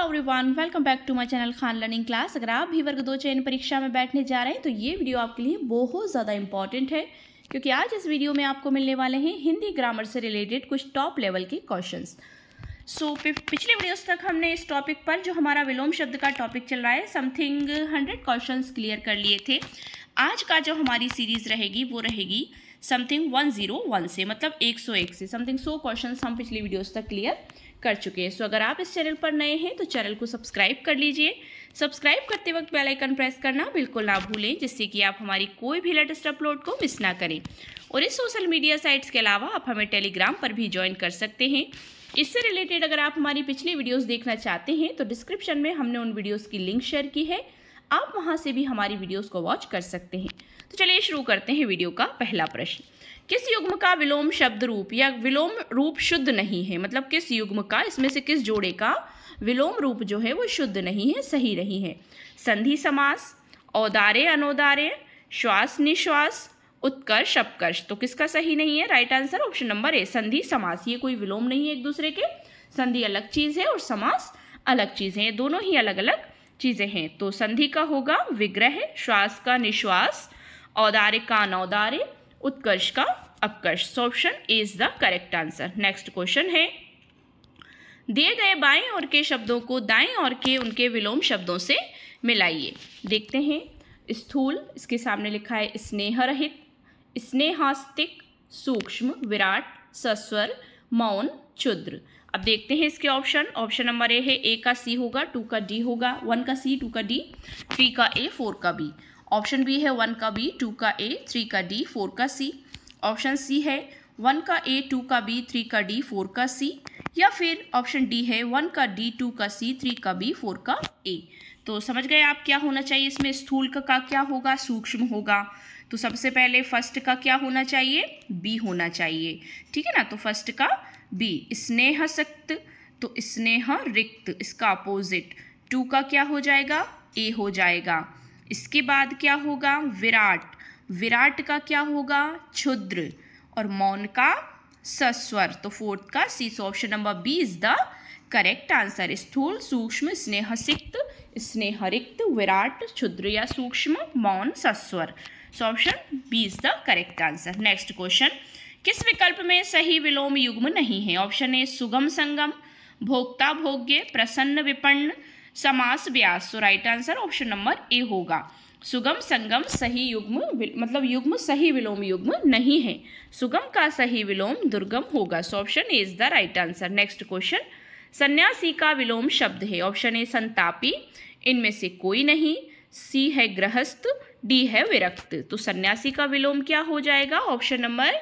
Everyone, welcome back to my channel Khan learning class. अगर आप भी वर्ग 2 चयन परीक्षा में बैठने जा रहे हैं तो ये वीडियो आपके लिए बहुत ज़्यादा इंपॉर्टेंट है, क्योंकि आज इस वीडियो में आपको मिलने वाले हैं हिंदी ग्रामर से रिलेटेड कुछ टॉप लेवल के क्वेश्चंस। पिछले वीडियोस तक हमने इस टॉपिक पर जो हमारा विलोम शब्द का टॉपिक चल रहा है समथिंग 100 क्वेश्चंस क्लियर कर लिए थे। आज का जो हमारी सीरीज़ रहेगी वो रहेगी समथिंग 101 से, मतलब 101 से समथिंग 100 क्वेश्चंस हम पिछली वीडियोस तक क्लियर कर चुके हैं। सो अगर आप इस चैनल पर नए हैं तो चैनल को सब्सक्राइब कर लीजिए। सब्सक्राइब करते वक्त बेल आइकन प्रेस करना बिल्कुल ना भूलें, जिससे कि आप हमारी कोई भी लेटेस्ट अपलोड को मिस ना करें। और इस सोशल मीडिया साइट्स के अलावा आप हमें टेलीग्राम पर भी ज्वाइन कर सकते हैं। इससे रिलेटेड अगर आप हमारी पिछली वीडियोज़ देखना चाहते हैं तो डिस्क्रिप्शन में हमने उन वीडियोज़ की लिंक शेयर की है, आप वहाँ से भी हमारी वीडियोज़ को वॉच कर सकते हैं। तो चलिए शुरू करते हैं वीडियो का पहला प्रश्न। किस युग्म का विलोम शब्द रूप या विलोम रूप शुद्ध नहीं है, मतलब किस युग्म का, इसमें से किस जोड़े का विलोम रूप जो है वो शुद्ध नहीं है, सही नहीं है। संधि समास, औदार्य अनौदार्य, श्वास निश्वास, उत्कर्ष अपकर्ष। तो किसका सही नहीं है? राइट आंसर ऑप्शन नंबर ए, संधि समास। ये कोई विलोम नहीं है एक दूसरे के, संधि अलग चीज़ है और समास अलग चीज़ है, ये दोनों ही अलग अलग चीज़ें हैं। तो संधि का होगा विग्रह, श्वास का निश्वास, औदार्य का अनौदार्य, उत्कर्ष का अपकर्ष। Option A is the correct answer. Next question है, दिए गए बाएं ओर के शब्दों को दाएं ओर के उनके विलोम शब्दों से मिलाइए। देखते हैं। स्थूल, इसके सामने लिखा है स्नेहरहित, स्नेहास्तिक, सूक्ष्म, विराट, सस्वर, मौन, क्षुद्र। अब देखते हैं इसके ऑप्शन। ऑप्शन नंबर ए है, ए का सी होगा, 2 का डी होगा, 1 का सी, 2 का डी, 3 का ए, 4 का बी। ऑप्शन बी है 1 का बी, 2 का ए, 3 का डी, 4 का सी। ऑप्शन सी है 1 का ए, 2 का बी, 3 का डी, 4 का सी। या फिर ऑप्शन डी है 1 का डी, 2 का सी, 3 का बी, 4 का ए। तो समझ गए आप क्या होना चाहिए इसमें? स्थूल का क्या होगा? सूक्ष्म होगा। तो सबसे पहले फर्स्ट का क्या होना चाहिए? बी होना चाहिए, ठीक है ना। तो फर्स्ट का बी। स्नेहसक्त, तो स्नेह रिक्त, इसका अपोजिट। 2 का क्या हो जाएगा? ए हो जाएगा। इसके बाद क्या होगा? विराट, विराट का क्या होगा? क्षुद्र। और मौन का सस्वर। तो 4th का C. Option number B is the correct answer. स्थूल, सूक्ष्म, स्नेहसिक्त, स्नेहरिक्त, विराट, क्षुद्र या सूक्ष्म, मौन, सस्वर। Option B is the correct answer. Next question, किस विकल्प में सही विलोम युग्म नहीं है? ऑप्शन ए सुगम संगम, भोक्ता भोग्य, प्रसन्न विपन्न, समास व्यास। तो right answer option number A होगा। सुगम संगम सही युग्म, मतलब युग्म सही विलोम युग्म नहीं है। सुगम का सही विलोम दुर्गम होगा। So option A is the right answer. Next question, सन्यासी का विलोम शब्द है। ऑप्शन ए संतापी, इनमें से कोई नहीं। सी है गृहस्थ, डी है विरक्त। तो सन्यासी का विलोम क्या हो जाएगा? Option number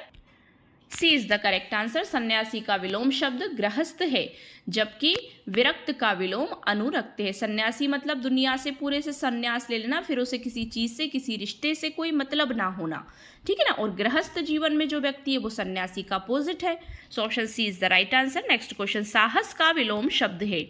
C is the correct answer. सन्यासी का विलोम शब्द गृहस्थ है, जबकि विरक्त का विलोम अनुरक्त है। सन्यासी मतलब दुनिया से पूरे से सन्यास ले लेना, फिर उसे किसी चीज़ से, किसी रिश्ते से कोई मतलब ना होना, ठीक है ना। और गृहस्थ जीवन में जो व्यक्ति है वो सन्यासी का अपोजिट है। So option C is the right answer. Next question, साहस का विलोम शब्द है।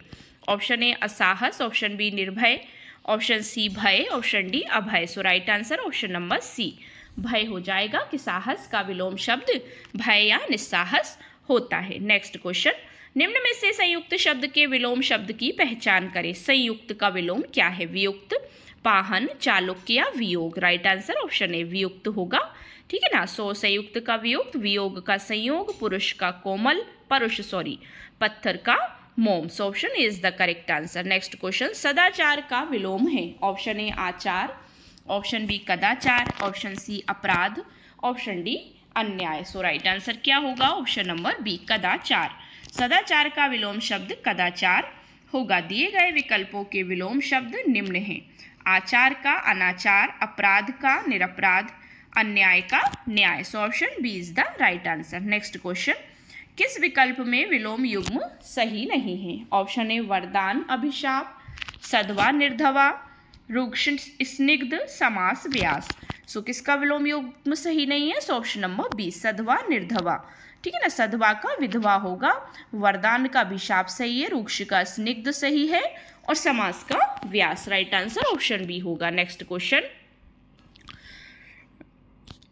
ऑप्शन ए असाहस, ऑप्शन बी निर्भय, ऑप्शन सी भय, ऑप्शन डी अभय। So right answer option number C, भय हो जाएगा कि साहस का विलोम शब्द भय या निस्साहस होता है। नेक्स्ट क्वेश्चन, निम्न में से संयुक्त शब्द के विलोम शब्द की पहचान करें। संयुक्त का विलोम क्या है? वियुक्त, पाहन, चालुक्य या वियोग। राइट आंसर ऑप्शन ए वियुक्त होगा, ठीक है ना। सो संयुक्त का वियुक्त, वियोग का संयोग, पुरुष का कोमल, पत्थर का मोम। सो option A is the correct answer. Next question, सदाचार का विलोम है। ऑप्शन ए आचार, ऑप्शन बी कदाचार, ऑप्शन सी अपराध, ऑप्शन डी अन्याय। सो राइट आंसर क्या होगा? ऑप्शन नंबर बी कदाचार। सदाचार का विलोम शब्द कदाचार होगा। दिए गए विकल्पों के विलोम शब्द निम्न हैं। आचार का अनाचार, अपराध का निरपराध, अन्याय का न्याय। So option B is the right answer. Next question, किस विकल्प में विलोम युग्म सही नहीं है? ऑप्शन ए वरदान अभिशाप, सद्वा निर्धवा, रुक्ष स्निग्ध, समास व्यास। सो किसका विलोम युग्म सही नहीं है? सो ऑप्शन नंबर बी सद्वा निर्धवा, ठीक है ना। सद्वा का विधवा होगा, वरदान का अभिशाप सही है, रुक्ष का स्निग्ध सही है और समास का व्यास। राइट आंसर ऑप्शन बी होगा। नेक्स्ट क्वेश्चन,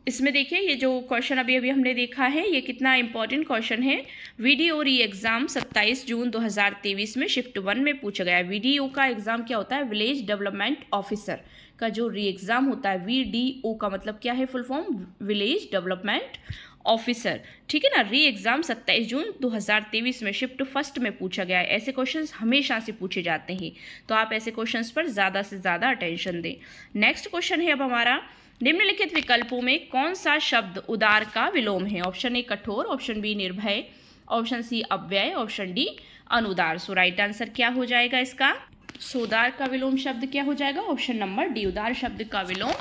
इसमें देखिए ये जो क्वेश्चन अभी अभी हमने देखा है ये कितना इंपॉर्टेंट क्वेश्चन है। वीडीओ री एग्जाम 27 जून 2023 में शिफ्ट 1 में पूछा गया है। वीडीओ का एग्जाम क्या होता है, विलेज डेवलपमेंट ऑफिसर का जो री एग्जाम होता है। वीडीओ का मतलब क्या है, full form village development officer, ठीक है ना। री एग्जाम 27 जून 2023 में शिफ्ट फर्स्ट में पूछा गया है। ऐसे क्वेश्चंस हमेशा से पूछे जाते हैं, तो आप ऐसे क्वेश्चंस पर ज़्यादा से ज़्यादा अटेंशन दें। नेक्स्ट क्वेश्चन है अब हमारा, निम्नलिखित विकल्पों में कौन सा शब्द उदार का विलोम है। ऑप्शन ए कठोर, ऑप्शन बी निर्भय, ऑप्शन सी अव्यय, ऑप्शन डी अनुदार। सो राइट आंसर क्या हो जाएगा इसका, उदार का विलोम शब्द क्या हो जाएगा, ऑप्शन नंबर डी। उदार शब्द का विलोम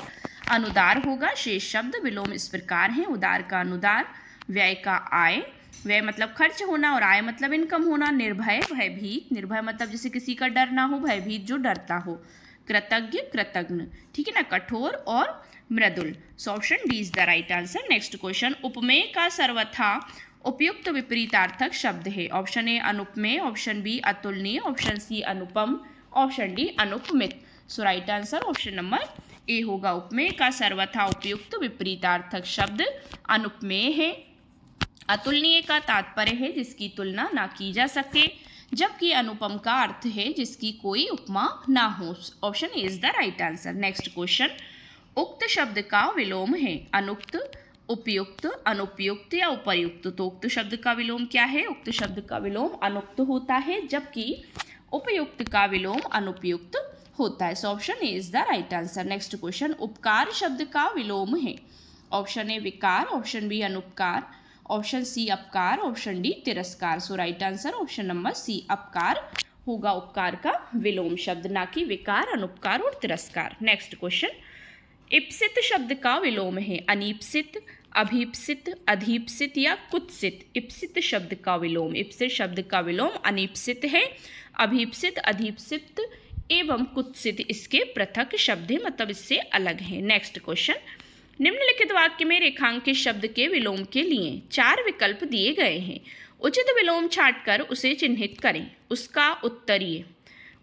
अनुदार होगा। शेष शब्द विलोम इस प्रकार हैं, उदार का अनुदार, व्यय का आय, व्यय मतलब खर्च होना और आय मतलब इनकम होना। निर्भय भयभीत, निर्भय मतलब जैसे किसी का डर ना हो, भयभीत जो डरता हो। कृतज्ञ कृतज्ञ, ठीक है ना। कठोर और मृदुल। So option D is the right answer. Next question, उपमेय का सर्वथा उपयुक्त विपरीतार्थक शब्द है। ऑप्शन ए अनुपमेय, ऑप्शन बी अतुलनीय, ऑप्शन सी अनुपम, ऑप्शन डी अनुपमित। So right answer option number A होगा। उपमेय का सर्वथा उपयुक्त विपरीतार्थक शब्द अनुपमेय है। अतुलनीय का तात्पर्य है जिसकी तुलना ना की जा सके, जबकि अनुपम का अर्थ है जिसकी कोई उपमा ना हो। Option A is the right answer. Next question, उक्त शब्द का विलोम है। अनुक्त, उपयुक्त, अनुपयुक्त या उपर्युक्त। तो उक्त शब्द का विलोम क्या है, उक्त शब्द का विलोम अनुक्त होता है, जबकि उपयुक्त का विलोम अनुपयुक्त होता है। So option A is the right answer. Next question, उपकार शब्द का विलोम है। ऑप्शन ए विकार, ऑप्शन बी अनुपकार, ऑप्शन सी अपकार, ऑप्शन डी तिरस्कार। So right answer option number C अपकार होगा उपकार का विलोम शब्द, ना कि विकार, अनुपकार और तिरस्कार। नेक्स्ट क्वेश्चन, इप्सित शब्द का विलोम है। अनीप्सित, अभीप्सित, अधीप्सित या कुत्सित। इप्सित शब्द का विलोम, इप्सित शब्द का विलोम अनीप्सित है। अभीप्सित, अधीप्सित एवं कुत्सित इसके पृथक शब्द हैं, मतलब इससे अलग हैं। नेक्स्ट क्वेश्चन, निम्नलिखित वाक्य में रेखांकित शब्द के विलोम के लिए 4 विकल्प दिए गए हैं। उचित विलोम छांटकर उसे चिन्हित करें। उसका उत्तरीय,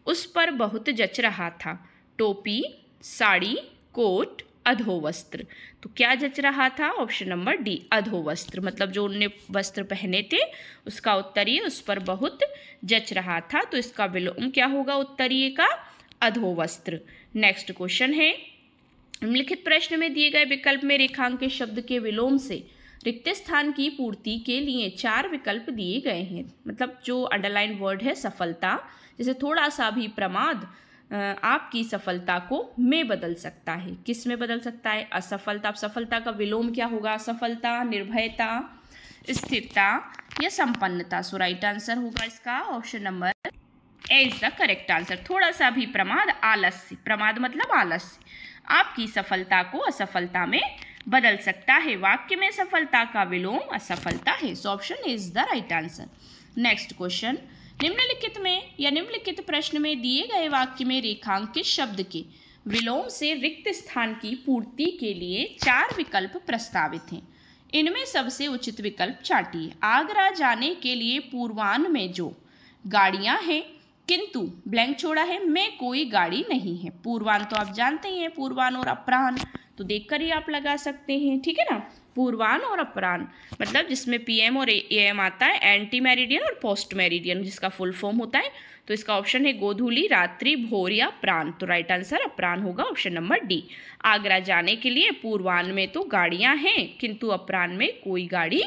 उस पर बहुत जच रहा था। टोपी, साड़ी, कोट, अधोवस्त्र। तो क्या जच रहा था, ऑप्शन नंबर डी अधोवस्त्र, मतलब जो उनने वस्त्र पहने थे उसका उत्तरीय उस पर बहुत जच रहा था, तो इसका विलोम क्या होगा उत्तरीय का, अधोवस्त्र। नेक्स्ट क्वेश्चन है, निम्नलिखित प्रश्न में दिए गए विकल्प में रेखांकित शब्द के विलोम से रिक्त स्थान की पूर्ति के लिए 4 विकल्प दिए गए हैं। मतलब जो अंडरलाइन वर्ड है सफलता, जैसे थोड़ा सा भी प्रमाद आपकी सफलता को में बदल सकता है। किस में बदल सकता है, असफलता। अब सफलता का विलोम क्या होगा, असफलता, निर्भयता, स्थिरता या संपन्नता। सो राइट आंसर होगा इसका option number A is the correct answer. थोड़ा सा भी प्रमाद, आलस्य, प्रमाद मतलब आलस्य, आपकी सफलता को असफलता में बदल सकता है। वाक्य में सफलता का विलोम असफलता है। So option is the right answer. Next question, निम्नलिखित में या निम्नलिखित प्रश्न में दिए गए वाक्य में रेखांकित शब्द के विलोम से रिक्त स्थान की पूर्ति के लिए 4 विकल्प प्रस्तावित हैं। इनमें सबसे उचित विकल्प चाटिए। आगरा जाने के लिए पूर्वाह्न में जो गाड़ियां हैं किंतु ब्लैंक छोड़ा है में कोई गाड़ी नहीं है। पूर्वाह्न तो आप जानते ही हैं, पूर्वाह्न और अपराह्न तो देखकर ही आप लगा सकते हैं, ठीक है ना। पूर्वाह्न और अपराह्न मतलब जिसमें पीएम और एएम आता है, एंटी मेरिडियन और पोस्ट मेरिडियन जिसका फुल फॉर्म होता है। तो इसका ऑप्शन है गोधूली, रात्रि, भोर या अपराह्न। तो राइट आंसर अपराह्न होगा, ऑप्शन नंबर डी। आगरा जाने के लिए पूर्वाह्न में तो गाड़ियां हैं किंतु अपराह्न में कोई गाड़ी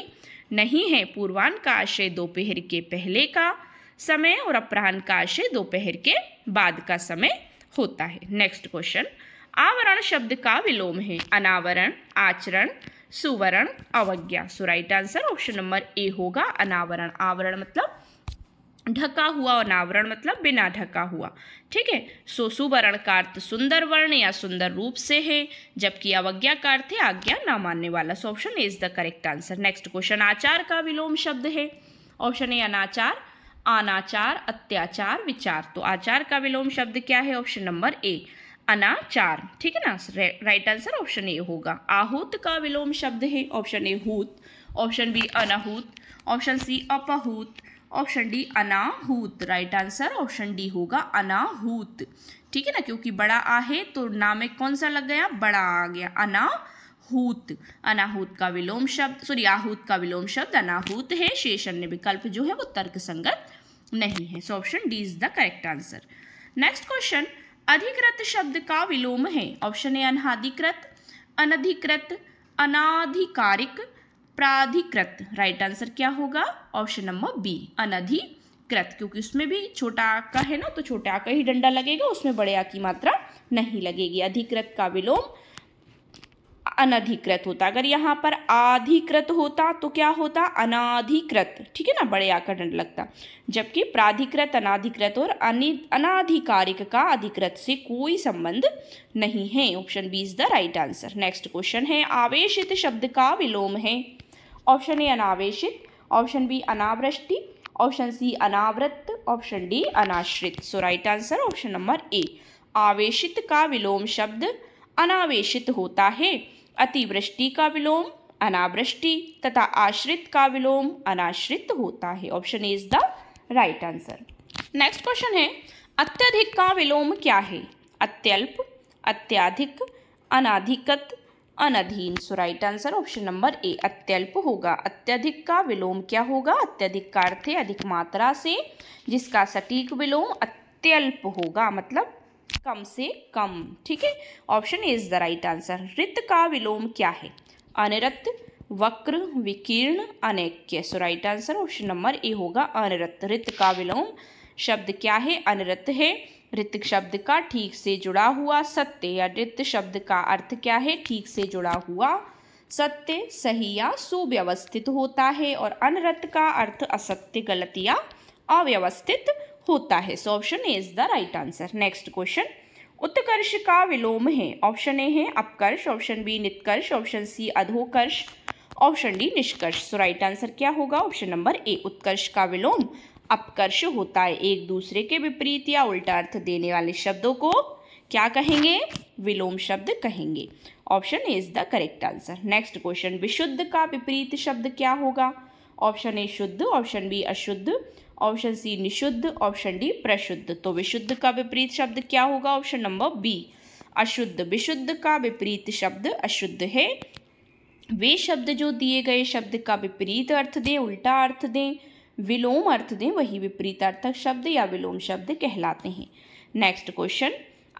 नहीं है। पूर्वाह्न का आशय दोपहर के पहले का समय और अपराह्न का आशय दोपहर के बाद का समय होता है। नेक्स्ट क्वेश्चन, आवरण शब्द का विलोम है। अनावरण, आचरण, सुवर्ण, अवज्ञा। So right answer option number A होगा अनावरण। आवरण मतलब ढका हुआ, अनावरण मतलब बिना ढका हुआ, ठीक है। सो सुवर्ण का अर्थ सुंदर वर्ण या सुंदर रूप से है, जबकि अवज्ञा का अर्थ है आज्ञा न मानने वाला। सो option A is the correct answer. Next question, आचार का विलोम शब्द है। ऑप्शन ए अनाचार, अनाचार, अत्याचार, विचार। तो आचार का विलोम शब्द क्या है, ऑप्शन नंबर ए अनाचार, ठीक है ना। राइट आंसर ऑप्शन ए होगा। आहूत का विलोम शब्द है। ऑप्शन ए हूत, ऑप्शन बी अनाहूत, ऑप्शन सी अपहूत, ऑप्शन डी अनाहूत। राइट आंसर ऑप्शन डी होगा अनाहूत, ठीक है ना, क्योंकि बड़ा आ है तो नाम में कौन सा लग गया, बड़ा आ गया, अनाहूत। अनाहूत। अनाहूत का विलोम शब्द आहूत का विलोम शब्द अनाहूत है। शेष अन्य विकल्प जो है वो तर्क संगत नहीं है। So option D is the correct answer. Next question, अधिकृत शब्द का विलोम है। ऑप्शन ए अनाधिकृत, अनधिकृत, अनाधिकारिक, प्राधिकृत। राइट आंसर क्या होगा? ऑप्शन नंबर बी, अनधिकृत, क्योंकि उसमें भी छोटा आ का है ना, तो छोटे आ का ही डंडा लगेगा, उसमें बड़े आ की मात्रा नहीं लगेगी। अधिकृत का विलोम अनधिकृत होता। अगर यहाँ पर अधिकृत होता तो क्या होता? अनाधिकृत, ठीक है ना, बड़े आ का दंड लगता। जबकि प्राधिकृत, अनाधिकृत और अनाधिकारिक का अधिकृत से कोई संबंध नहीं है। Option B is the right answer. Next question है, आवेशित शब्द का विलोम है। ऑप्शन ए अनावेशित, ऑप्शन बी अनावृष्टि, ऑप्शन सी अनावृत, ऑप्शन डी अनाश्रित। So right answer option number A. आवेशित का विलोम शब्द अनावेशित होता है। अतिवृष्टि का विलोम अनावृष्टि तथा आश्रित का विलोम अनाश्रित होता है। Option A is the right answer. Next question है, अत्यधिक का विलोम क्या है? अत्यल्प, अत्याधिक, अनाधिकत, अनधीन। So right answer option number A, अत्यल्प होगा। अत्यधिक का विलोम क्या होगा? अत्यधिक का अर्थ है अधिक मात्रा से, जिसका सटीक विलोम अत्यल्प होगा, मतलब कम से कम, ठीक है। Option A is the right answer. रित का विलोम क्या है? अनिरत, वक्र, विकीर्ण, अनैक्य। So right answer option number A होगा अनिरत। रित का विलोम शब्द क्या है? अनिरत है। रित शब्द का ठीक से जुड़ा हुआ सत्य या रित शब्द का अर्थ क्या है? ठीक से जुड़ा हुआ सत्य, सही या सुव्यवस्थित होता है, और अनरत का अर्थ असत्य, गलत या अव्यवस्थित होता है। So option A is the right answer. Next question, उत्कर्ष का विलोम है। ऑप्शन ए है अपकर्ष, ऑप्शन बी निष्कर्ष, ऑप्शन सी अधोकर्ष, ऑप्शन डी निष्कर्ष। सो राइट आंसर क्या होगा? ऑप्शन नंबर ए, उत्कर्ष का विलोम अपकर्ष होता है। एक दूसरे के विपरीत या उल्टा अर्थ देने वाले शब्दों को क्या कहेंगे? विलोम शब्द कहेंगे। Option A is the correct answer. Next question, विशुद्ध का विपरीत शब्द क्या होगा? ऑप्शन ए शुद्ध, ऑप्शन बी अशुद्ध, ऑप्शन सी निशुद्ध, ऑप्शन डी प्रशुद्ध। तो विशुद्ध का विपरीत शब्द क्या होगा? ऑप्शन नंबर बी, अशुद्ध। विशुद्ध का विपरीत शब्द अशुद्ध है। वे शब्द जो दिए गए शब्द का विपरीत अर्थ दें, उल्टा अर्थ दें, विलोम अर्थ दें, वही विपरीतार्थक शब्द या विलोम शब्द कहलाते हैं। नेक्स्ट क्वेश्चन,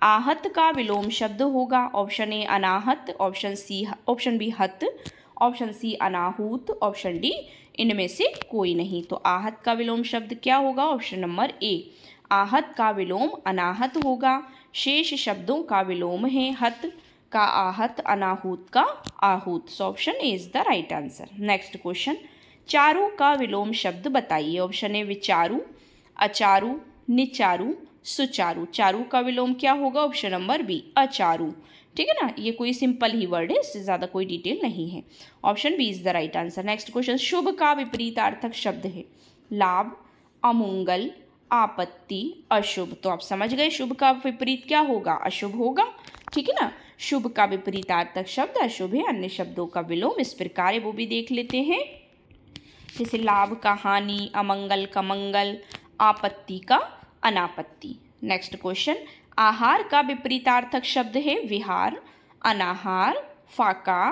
आहत का विलोम शब्द होगा। ऑप्शन ए अनाहत, ऑप्शन बी हत, ऑप्शन सी अनाहूत, ऑप्शन डी इनमें से कोई नहीं। तो आहत का विलोम शब्द क्या होगा? ऑप्शन नंबर ए, आहत का विलोम अनाहत होगा। शेष शब्दों का विलोम है हत का आहत, अनाहूत का आहूत। So option A is the right answer. Next question, चारु का विलोम शब्द बताइए। ऑप्शन ए विचारु, अचारु, निचारु, सुचारु। चारु का विलोम क्या होगा? ऑप्शन नंबर बी, अचारु, ठीक है ना। ये कोई सिंपल ही वर्ड है, इससे ज़्यादा कोई डिटेल नहीं है। Option B is the right answer. Next question, शुभ का विपरीतार्थक शब्द है। लाभ, अमंगल, आपत्ति, अशुभ। तो आप समझ गए शुभ का विपरीत क्या होगा? अशुभ होगा, ठीक है ना। शुभ का विपरीतार्थक शब्द अशुभ है। अन्य शब्दों का विलोम इस प्रकार है, वो भी देख लेते हैं। जैसे लाभ का हानि, अमंगल का मंगल, आपत्ति का अनापत्ति। नेक्स्ट क्वेश्चन, आहार का विपरीतार्थक शब्द है विहार, अनाहार, फाका,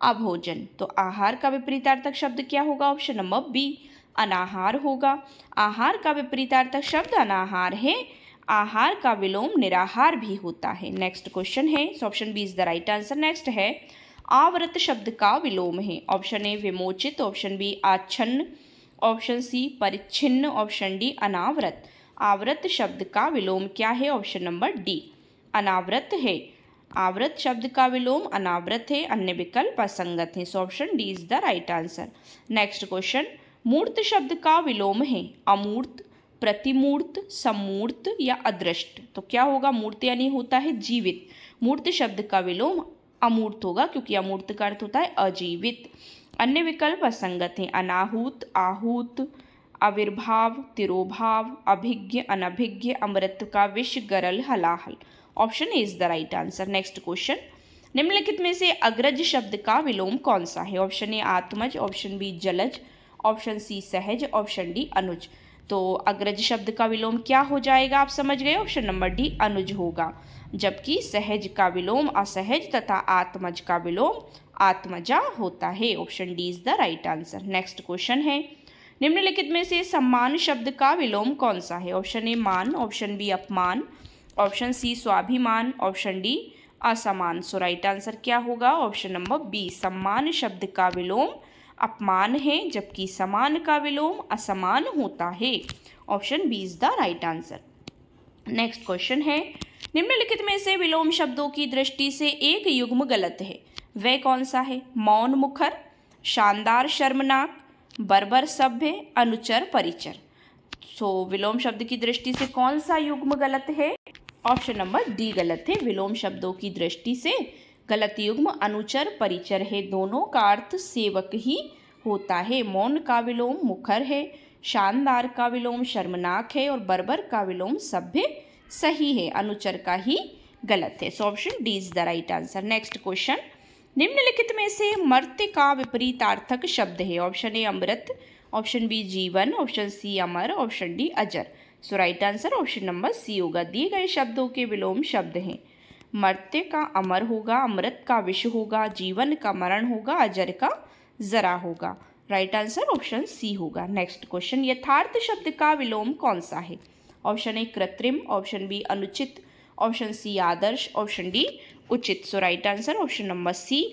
अभोजन। तो आहार का विपरीतार्थक शब्द क्या होगा? ऑप्शन नंबर बी, अनाहार होगा। आहार का विपरीतार्थक शब्द अनाहार है। आहार का विलोम निराहार भी होता है। नेक्स्ट क्वेश्चन है, option B is the right answer. Next है, आवृत शब्द का विलोम है। ऑप्शन ए विमोचित, ऑप्शन बी आच्छन्न, ऑप्शन सी परिच्छिन्न, ऑप्शन डी अनावृत। आवृत शब्द का विलोम क्या है? ऑप्शन नंबर डी, अनावृत है। आवृत शब्द का विलोम अनावृत है, अन्य विकल्प असंगत है। So option D is the right answer. Next question, मूर्त शब्द का विलोम है अमूर्त, प्रतिमूर्त, समूर्त या अदृष्ट। तो क्या होगा? मूर्त यानी होता है जीवित। मूर्त शब्द का विलोम अमूर्त होगा, क्योंकि अमूर्त का अर्थ होता है अजीवित। अन्य विकल्प असंगत हैं, अनाहूत, आहूत, आविर्भाव, तिरोभाव, अभिज्ञ, अनभिज्ञ, अमृत का विष, गरल, हलाहल। Option A is the right answer. Next question, निम्नलिखित में से अग्रज शब्द का विलोम कौन सा है? ऑप्शन ए आत्मज, ऑप्शन बी जलज, ऑप्शन सी सहज, ऑप्शन डी अनुज। तो अग्रज शब्द का विलोम क्या हो जाएगा? आप समझ गए, ऑप्शन नंबर डी अनुज होगा। जबकि सहज का विलोम असहज तथा आत्मज का विलोम आत्मजा होता है। Option D is the right answer. Next question है, निम्नलिखित में से सम्मान शब्द का विलोम कौन सा है? ऑप्शन ए मान, ऑप्शन बी अपमान, ऑप्शन सी स्वाभिमान, ऑप्शन डी असमान। सो राइट आंसर क्या होगा? ऑप्शन नंबर बी, सम्मान शब्द का विलोम अपमान है, जबकि समान का विलोम असमान होता है। Option B is the right answer. Next question है, निम्नलिखित में से विलोम शब्दों की दृष्टि से एक युग्म गलत है, वह कौन सा है? मौन मुखर, शानदार शर्मनाक, बर्बर सभ्य, अनुचर परिचर। सो विलोम शब्द की दृष्टि से कौन सा युग्म गलत है? ऑप्शन नंबर डी गलत है। विलोम शब्दों की दृष्टि से गलत युग्म अनुचर परिचर है। दोनों का अर्थ सेवक ही होता है। मौन का विलोम मुखर है, शानदार का विलोम शर्मनाक है और बर्बर का विलोम सभ्य सही है। अनुचर का ही गलत है। So option D is the right answer. Next question, निम्नलिखित में से मर्त्य का विपरीतार्थक शब्द है? ऑप्शन ए अमृत, ऑप्शन बी जीवन, ऑप्शन सी अमर, ऑप्शन डी अजर। So right answer option number C होगा। दिए गए शब्दों के विलोम शब्द हैं। मर्त्य का अमर होगा, अमृत का विष होगा, जीवन का मरण होगा, अजर का जरा होगा। राइट आंसर ऑप्शन सी होगा। नेक्स्ट क्वेश्चन, यथार्थ शब्द का विलोम कौन सा है? ऑप्शन ए कृत्रिम, ऑप्शन बी अनुचित, ऑप्शन सी आदर्श, ऑप्शन डी उचित। So right answer option number C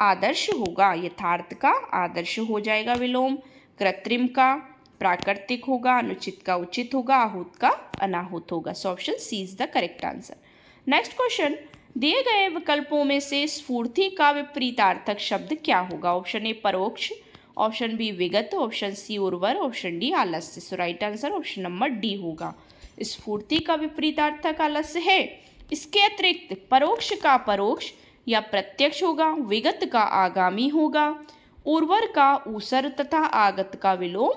आदर्श होगा। यथार्थ का आदर्श हो जाएगा विलोम, कृत्रिम का प्राकृतिक होगा, अनुचित का उचित होगा, आहूत का अनाहूत होगा। So option C is the correct answer. Next question, दिए गए विकल्पों में से स्फूर्ति का विपरीतार्थक शब्द क्या होगा? ऑप्शन ए परोक्ष, ऑप्शन बी विगत, ऑप्शन सी उर्वर, ऑप्शन डी आलस्य। So right answer option number D होगा। स्फूर्ति का विपरीतार्थक आलस्य है। इसके अतिरिक्त परोक्ष का परोक्ष या प्रत्यक्ष होगा, विगत का आगामी होगा, उर्वर का ऊसर तथा आगत का विलोम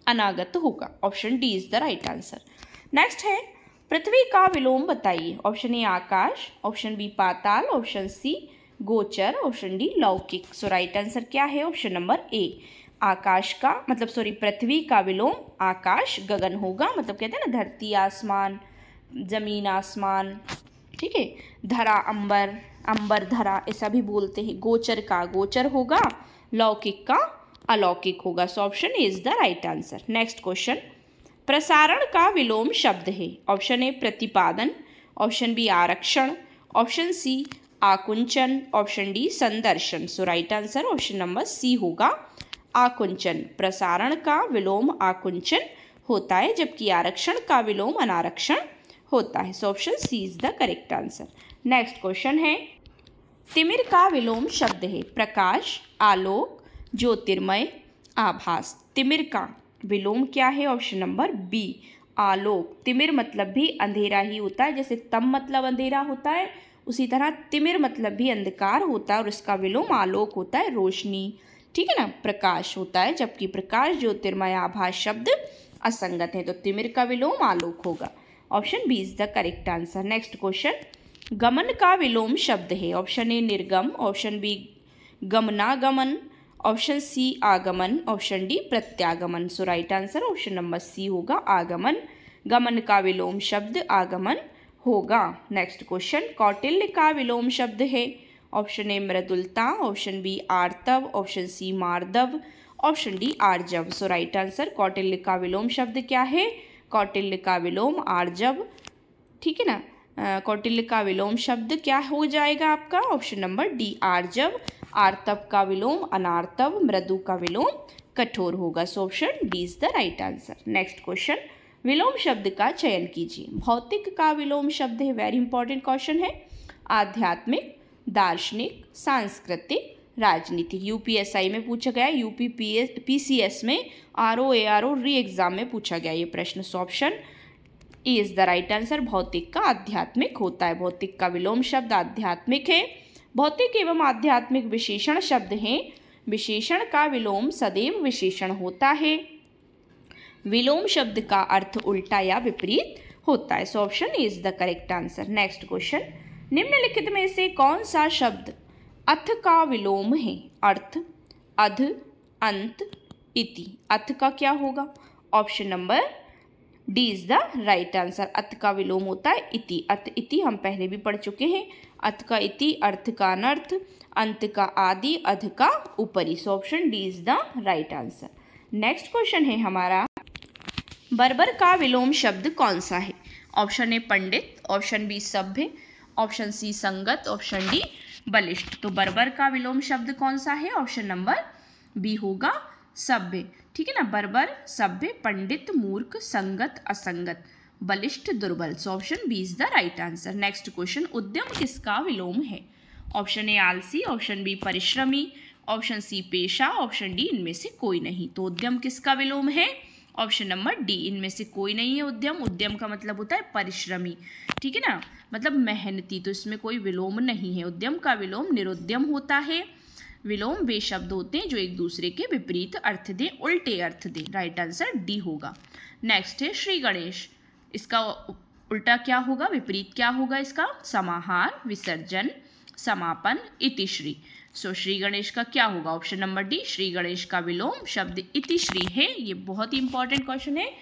अनागत होगा। Option D is the right answer. Next है, पृथ्वी का विलोम बताइए। ऑप्शन ए आकाश, ऑप्शन बी पाताल, ऑप्शन सी गोचर, ऑप्शन डी लौकिक। सो राइट आंसर क्या है? ऑप्शन नंबर ए आकाश का पृथ्वी का विलोम आकाश गगन होगा। मतलब कहते हैं ना धरती आसमान, जमीन आसमान, ठीक है। धरा अंबर, अंबर धरा, ऐसा भी बोलते हैं। गोचर का गोचर होगा, लौकिक का अलौकिक होगा। So option A is the right answer. Next question, प्रसारण का विलोम शब्द है। ऑप्शन ए प्रतिपादन, ऑप्शन बी आरक्षण, ऑप्शन सी आकुंचन, ऑप्शन डी संदर्शन। So right answer option number C होगा आकुंचन। प्रसारण का विलोम आकुंचन होता है, जबकि आरक्षण का विलोम अनारक्षण होता है। So option C is the correct answer. Next question है, तिमिर का विलोम शब्द है। प्रकाश, आलोक, ज्योतिर्मय, आभास। तिमिर का विलोम क्या है? ऑप्शन नंबर बी आलोक। तिमिर मतलब भी अंधेरा ही होता है। जैसे तम मतलब अंधेरा होता है, उसी तरह तिमिर मतलब भी अंधकार होता है और इसका विलोम आलोक होता है, रोशनी, ठीक है ना। प्रकाश होता है, जबकि प्रकाश, ज्योतिर्मय, आभास शब्द असंगत है, तो तिमिर का विलोम आलोक होगा। Option B is the correct answer. Next question, गमन का विलोम शब्द है। ऑप्शन ए निर्गम, ऑप्शन बी गमनागमन, ऑप्शन सी आगमन, ऑप्शन डी प्रत्यागमन। So right answer option number C होगा आगमन। गमन का विलोम शब्द आगमन होगा। नेक्स्ट क्वेश्चन, कौटिल्य का विलोम शब्द है। ऑप्शन ए मृदुलता, ऑप्शन बी आर्तव, ऑप्शन सी मार्दव, ऑप्शन डी आर्जव। सो राइट आंसर कौटिल्य का विलोम शब्द क्या है? कौटिल्य का विलोम आर्जव, ठीक है ना। कौटिल्य का विलोम शब्द क्या हो जाएगा आपका? ऑप्शन नंबर डी आर्जव। आर्तव का विलोम अनार्तव, मृदु का विलोम कठोर होगा। So option D is the right answer. Next question, विलोम शब्द का चयन कीजिए। भौतिक का विलोम शब्द है, वेरी इंपॉर्टेंट क्वेश्चन है। आध्यात्मिक, दार्शनिक, सांस्कृतिक, राजनीतिक। यूपीएसआई में पूछा गया, यूपी पीसीएस में, आरओ री एग्जाम में पूछा गया ये प्रश्न। So option E is the right answer. भौतिक का आध्यात्मिक होता है। भौतिक का विलोम शब्द आध्यात्मिक है। भौतिक एवं आध्यात्मिक विशेषण शब्द हैं। विशेषण का विलोम सदैव विशेषण होता है। विलोम शब्द का अर्थ उल्टा या विपरीत होता है। So option is the correct answer. Next question, निम्नलिखित में से कौन सा शब्द अथ का विलोम है? अर्थ, अध, अंत, इति। अथ का क्या होगा? Option number D is the right answer. अथ का विलोम होता है इति। अथ इति हम पहले भी पढ़ चुके हैं। अथ का इति, अर्थ का अनर्थ, अंत का आदि, अध का ऊपरी। So option D is the right answer. Next question है हमारा, बर्बर का विलोम शब्द कौन सा है? ऑप्शन ए पंडित, ऑप्शन बी सभ्य, ऑप्शन सी संगत, ऑप्शन डी बलिष्ठ। तो बर्बर का विलोम शब्द कौन सा है? ऑप्शन नंबर बी होगा सभ्य। ठीक है ना, बर्बर सभ्य, पंडित मूर्ख, संगत असंगत, बलिष्ठ दुर्बल। So option B is the right answer. Next question, उद्यम किसका विलोम है? ऑप्शन ए आलसी, ऑप्शन बी परिश्रमी, ऑप्शन सी पेशा, ऑप्शन डी इनमें से कोई नहीं। तो उद्यम किसका विलोम है? ऑप्शन नंबर डी, इनमें से कोई नहीं है उद्यम। उद्यम का मतलब होता है परिश्रमी, ठीक है ना, मतलब मेहनती। तो इसमें कोई विलोम नहीं है। उद्यम का विलोम निरुद्यम होता है। विलोम वे शब्द होते हैं जो एक दूसरे के विपरीत अर्थ दें, उल्टे अर्थ दें। राइट आंसर डी होगा। नेक्स्ट है श्री गणेश, इसका उल्टा क्या होगा, विपरीत क्या होगा इसका? समाहार, विसर्जन, समापन, इतिश्री। सो श्री गणेश का क्या होगा? Option number D, Shri Ganesh का विलोम शब्द इतिश्री है। ये बहुत ही इंपॉर्टेंट क्वेश्चन है,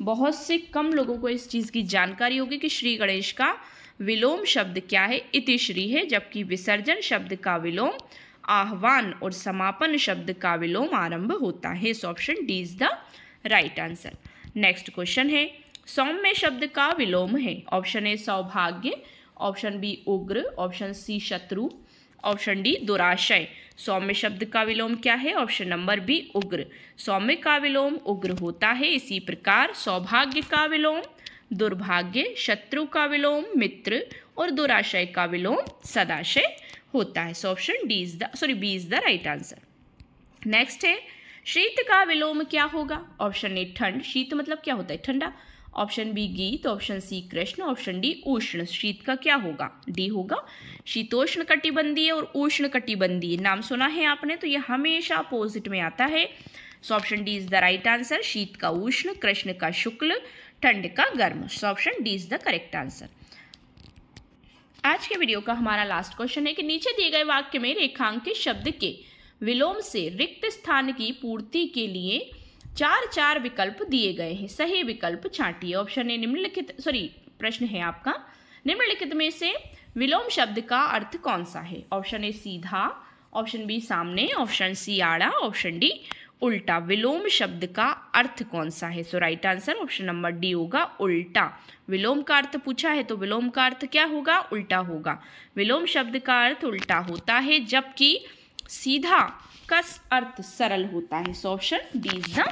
बहुत से कम लोगों को इस चीज़ की जानकारी होगी कि श्री गणेश का विलोम शब्द क्या है, इतिश्री है, जबकि विसर्जन शब्द का विलोम आह्वान और समापन शब्द का विलोम आरंभ होता है। So option D is the right answer. Next question है, सौम्य शब्द का विलोम है। ऑप्शन ए सौभाग्य, ऑप्शन बी उग्र, ऑप्शन सी शत्रु, ऑप्शन डी दुराशय। सौम्य शब्द का विलोम क्या है? ऑप्शन नंबर बी उग्र। सौम्य का विलोम उग्र होता है। इसी प्रकार सौभाग्य का विलोम दुर्भाग्य, शत्रु का विलोम मित्र और दुराशय का विलोम सदाशय होता है। So option D is the B is the right answer. Next है, शीत का विलोम क्या होगा? ऑप्शन ए ठंड, शीत मतलब क्या होता है? ठंडा। ऑप्शन बी गीत, ऑप्शन सी कृष्ण, ऑप्शन डी उष्ण। शीत का क्या होगा? डी होगा। शीतोष्ण कटिबंधीय और उष्ण कटिबंधीय नाम सुना है आपने, तो ये हमेशा अपोजिट में आता है। So option D is the right answer. शीत का उष्ण, कृष्ण का शुक्ल, ठंड का गर्म। सो option D is the correct answer. आज के वीडियो का हमारा लास्ट क्वेश्चन है कि नीचे दिए गए वाक्य में रेखांकित शब्द के विलोम से रिक्त स्थान की पूर्ति के लिए चार विकल्प दिए गए हैं। सही विकल्प छांटिए। ऑप्शन ए निम्नलिखित, प्रश्न है आपका, निम्नलिखित में से विलोम शब्द का अर्थ कौन सा है? ऑप्शन ए सीधा, ऑप्शन बी सामने, ऑप्शन सी आड़ा, ऑप्शन डी उल्टा। विलोम शब्द का अर्थ कौन सा है? So right answer option number D होगा उल्टा। विलोम का अर्थ पूछा है तो विलोम का अर्थ क्या होगा? उल्टा होगा। विलोम शब्द का अर्थ उल्टा होता है, जबकि सीधा का अर्थ सरल होता है। So option D is the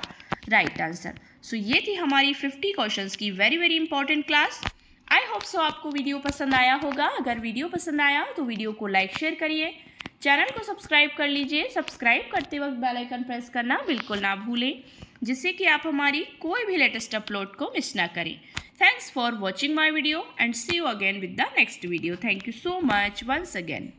right answer. So ये थी हमारी 50 क्वेश्चंस की very important class. I hope so आपको वीडियो पसंद आया होगा। अगर वीडियो पसंद आया तो वीडियो को लाइक शेयर करिए, चैनल को सब्सक्राइब कर लीजिए। सब्सक्राइब करते वक्त बेल आइकन प्रेस करना बिल्कुल ना भूलें, जिससे कि आप हमारी कोई भी लेटेस्ट अपलोड को मिस ना करें। Thanks for watching my video and see you again with the next video. Thank you so much once again.